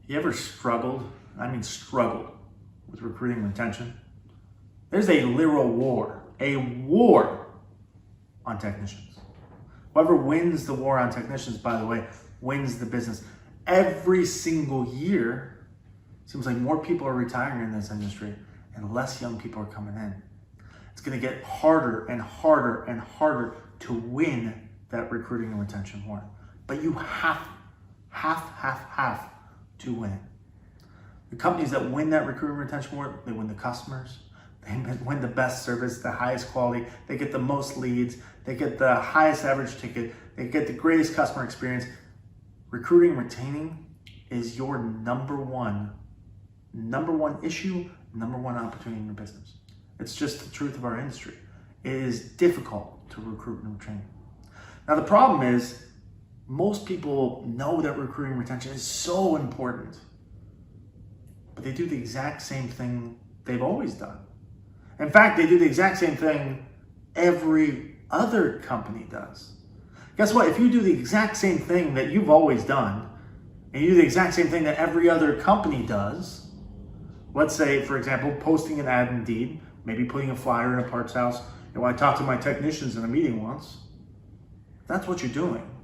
You ever struggled, struggled with recruiting and retention? There's a literal war on technicians. Whoever wins the war on technicians, by the way, wins the business. Every single year, it seems like more people are retiring in this industry and less young people are coming in. It's going to get harder and harder and harder to win that recruiting and retention war. But you have to win it. The companies that win that recruiting and retention war, they win the customers, they win the best service, the highest quality, they get the most leads, they get the highest average ticket, they get the greatest customer experience. Recruiting and retaining is your number one issue, number one opportunity in your business. It's just the truth of our industry. It is difficult to recruit and retain. Now the problem is, most people know that recruiting and retention is so important, but they do the exact same thing they've always done. In fact, they do the exact same thing every other company does. Guess what? If you do the exact same thing that you've always done, and you do the exact same thing that every other company does, let's say, for example, posting an ad in Indeed, maybe putting a flyer in a parts house. I talked to my technicians in a meeting once. That's what you're doing.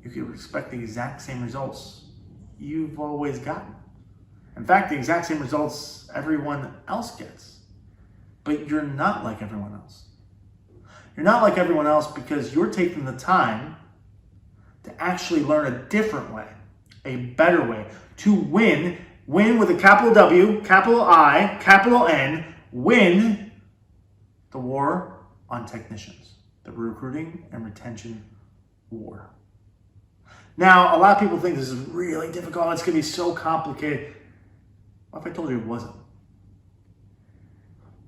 You can expect the exact same results you've always gotten. In fact, the exact same results everyone else gets. But you're not like everyone else. You're not like everyone else because you're taking the time to actually learn a different way, a better way to win with a capital W, capital I, capital N, win the war on technicians, the recruiting and retention war. Now, a lot of people think this is really difficult. It's going to be so complicated. What if I told you it wasn't?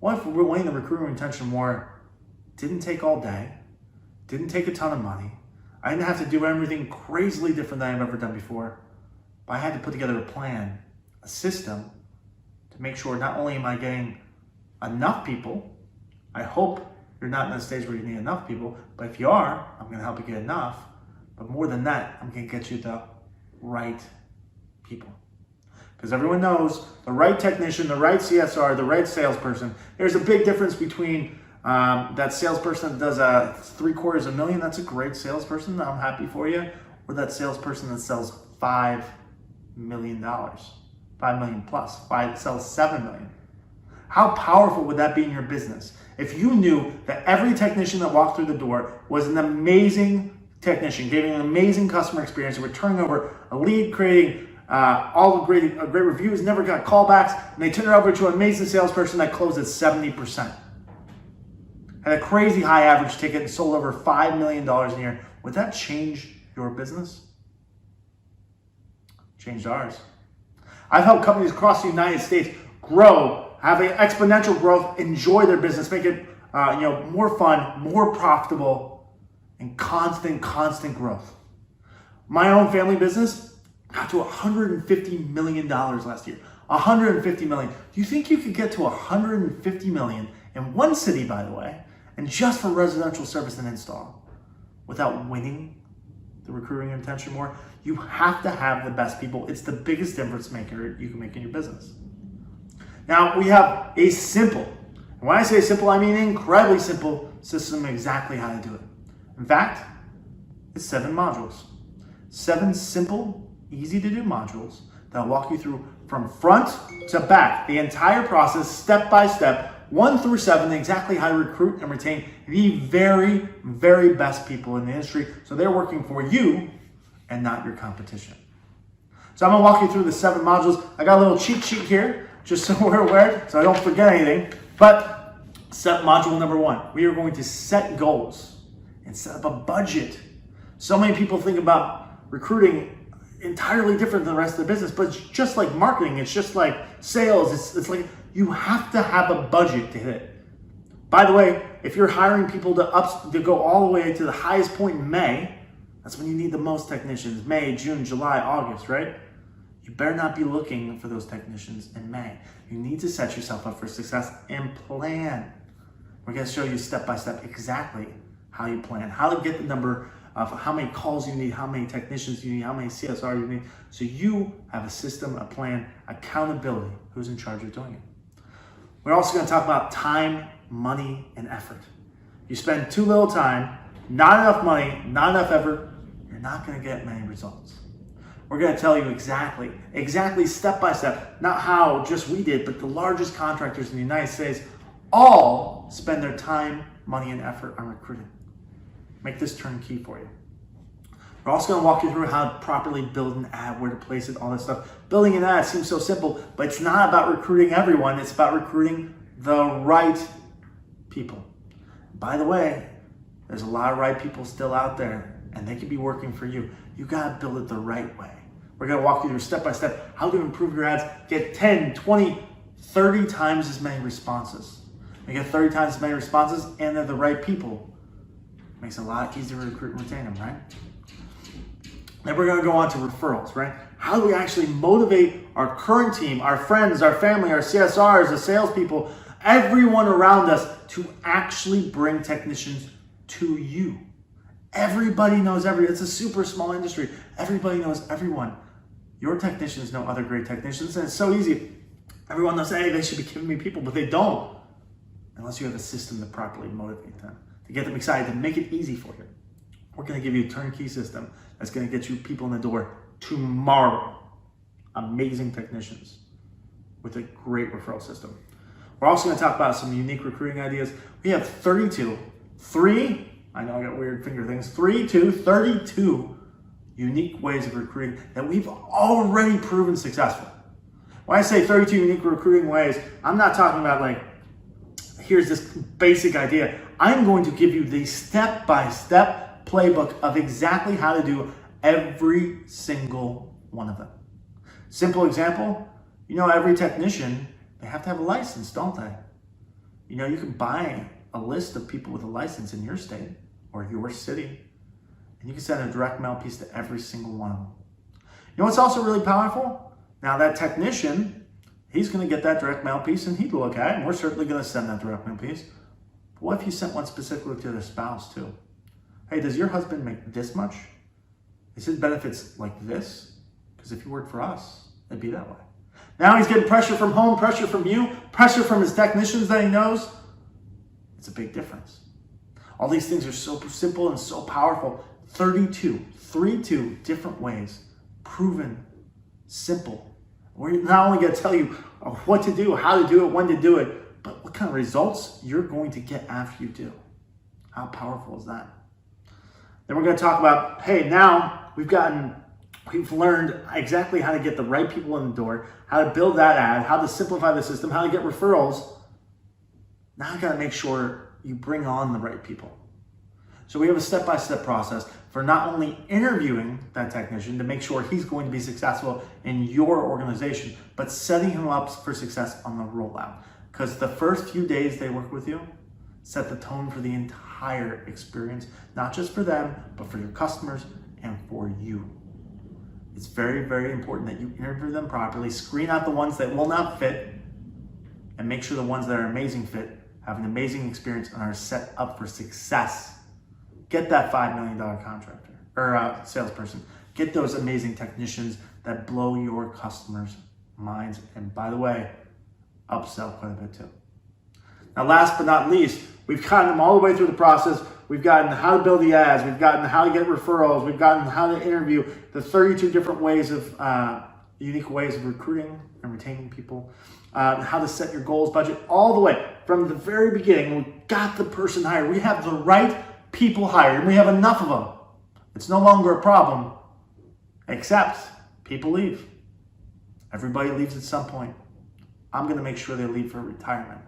What if winning the recruiting and retention war didn't take all day, didn't take a ton of money, I didn't have to do everything crazily different than I've ever done before, but I had to put together a plan, a system, to make sure not only am I getting enough people, I hope you're not in a stage where you need enough people, but if you are, I'm going to help you get enough. But more than that, I'm going to get you the right people. Because everyone knows the right technician, the right CSR, the right salesperson. There's a big difference between that salesperson that does $750,000, that's a great salesperson, I'm happy for you, or that salesperson that sells $5 million, $5 million plus, sells $7 million. How powerful would that be in your business if you knew that every technician that walked through the door was an amazing technician, giving an amazing customer experience, and returning over a lead, creating all the great reviews, never got callbacks, and they turned it over to an amazing salesperson that closed at 70%. Had a crazy high average ticket and sold over $5 million a year. Would that change your business? Changed ours. I've helped companies across the United States grow, have an exponential growth, enjoy their business, make it more fun, more profitable, and constant growth. My own family business got to $150 million last year. $150 million. Do you think you could get to $150 million in one city, by the way, and just for residential service and install, without winning the recruiting and retention war? You have to have the best people. It's the biggest difference maker you can make in your business. Now, we have a simple, and when I say simple, I mean incredibly simple system exactly how to do it. In fact, it's 7 modules. 7 simple, easy to do modules that'll walk you through from front to back, the entire process, step by step, 1 through 7, exactly how to recruit and retain the very, very best people in the industry so they're working for you and not your competition. So I'm gonna walk you through the 7 modules. I got a little cheat sheet here, just so we're aware, so I don't forget anything. But module number 1, we are going to set goals and set up a budget. So many people think about recruiting entirely different than the rest of the business, but it's just like marketing, it's just like sales, it's like you have to have a budget to hit it. By the way, if you're hiring people to go all the way to the highest point in May, that's when you need the most technicians, May, June, July, August, right? You better not be looking for those technicians in May. You need to set yourself up for success and plan. We're gonna show you step by step exactly how you plan, how to get the number of how many calls you need, how many technicians you need, how many CSR you need. So you have a system, a plan, accountability, who's in charge of doing it. We're also going to talk about time, money, and effort. You spend too little time, not enough money, not enough effort, you're not going to get many results. We're going to tell you exactly step by step, not how just we did, but the largest contractors in the United States all spend their time, money, and effort on recruiting. Make this turnkey for you. We're also going to walk you through how to properly build an ad, where to place it, all that stuff. Building an ad seems so simple, but it's not about recruiting everyone. It's about recruiting the right people. By the way, there's a lot of right people still out there, and they could be working for you. You got to build it the right way. We're going to walk you through step by step how to improve your ads, get 10, 20, 30 times as many responses. We get 30 times as many responses, and they're the right people. Makes it a lot easier to recruit and retain them, right? Then we're going to go on to referrals, right? How do we actually motivate our current team, our friends, our family, our CSRs, the salespeople, everyone around us to actually bring technicians to you? Everybody knows it's a super small industry. Everybody knows everyone. Your technicians know other great technicians, and it's so easy. Everyone knows, hey, they should be giving me people, but they don't. Unless you have a system to properly motivate them, to get them excited, to make it easy for you. We're going to give you a turnkey system that's going to get you people in the door tomorrow. Amazing technicians with a great referral system. We're also going to talk about some unique recruiting ideas. We have 32 unique ways of recruiting that we've already proven successful. When I say 32 unique recruiting ways, I'm not talking about here's this basic idea. I'm going to give you the step-by-step playbook of exactly how to do every single one of them. Simple example, every technician, they have to have a license, don't they? You can buy a list of people with a license in your state or your city, and you can send a direct mail piece to every single one of them. What's also really powerful? Now that technician, he's going to get that direct mail piece and he'd look at it, and we're certainly going to send that direct mail piece. But what if you sent one specifically to their spouse too? Hey, does your husband make this much? Is his benefits like this? Because if you worked for us, it'd be that way. Now he's getting pressure from home, pressure from you, pressure from his technicians that he knows. It's a big difference. All these things are so simple and so powerful. 32 different ways, proven, simple. We're not only going to tell you what to do, how to do it, when to do it, but what kind of results you're going to get after you do. How powerful is that? Then we're going to talk about, hey, now we've learned exactly how to get the right people in the door, how to build that ad, how to simplify the system, how to get referrals. Now I got to make sure you bring on the right people. So we have a step-by-step process for not only interviewing that technician to make sure he's going to be successful in your organization, but setting him up for success on the rollout. Because the first few days they work with you set the tone for the entire experience, not just for them, but for your customers and for you. It's very, very important that you interview them properly, screen out the ones that will not fit, and make sure the ones that are amazing fit have an amazing experience and are set up for success. Get that $5 million contractor or salesperson. Get those amazing technicians that blow your customers' minds. And by the way, upsell quite a bit too. Now, last but not least, we've gotten them all the way through the process. We've gotten how to build the ads. We've gotten how to get referrals. We've gotten how to interview, the 32 different ways of unique ways of recruiting and retaining people, how to set your goals, budget, all the way from the very beginning. We got the person hired. We have the right people hired, and we have enough of them. It's no longer a problem, except people leave. Everybody leaves at some point. I'm going to make sure they leave for retirement.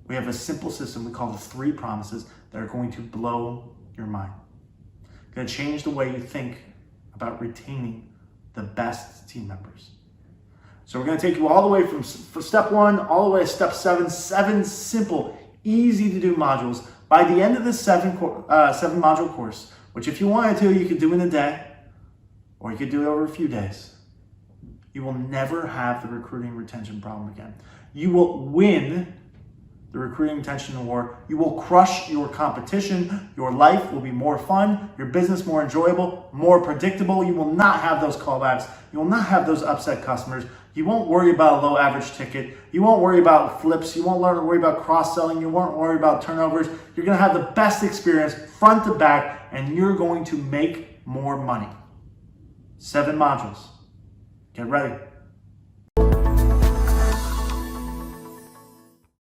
We have a simple system we call the 3 promises that are going to blow your mind. Going to change the way you think about retaining the best team members. So we're going to take you all the way from step 1 all the way to step 7. 7 simple, easy to do modules. By the end of this 7 module course, which if you wanted to, you could do in a day, or you could do it over a few days. You will never have the recruiting retention problem again. You will win the recruiting intention war. You will crush your competition. Your life will be more fun, your business more enjoyable, more predictable. You will not have those callbacks. You will not have those upset customers. You won't worry about a low average ticket. You won't worry about flips. You won't worry about cross-selling. You won't worry about turnovers. You're going to have the best experience front to back, and you're going to make more money. 7 modules. Get ready.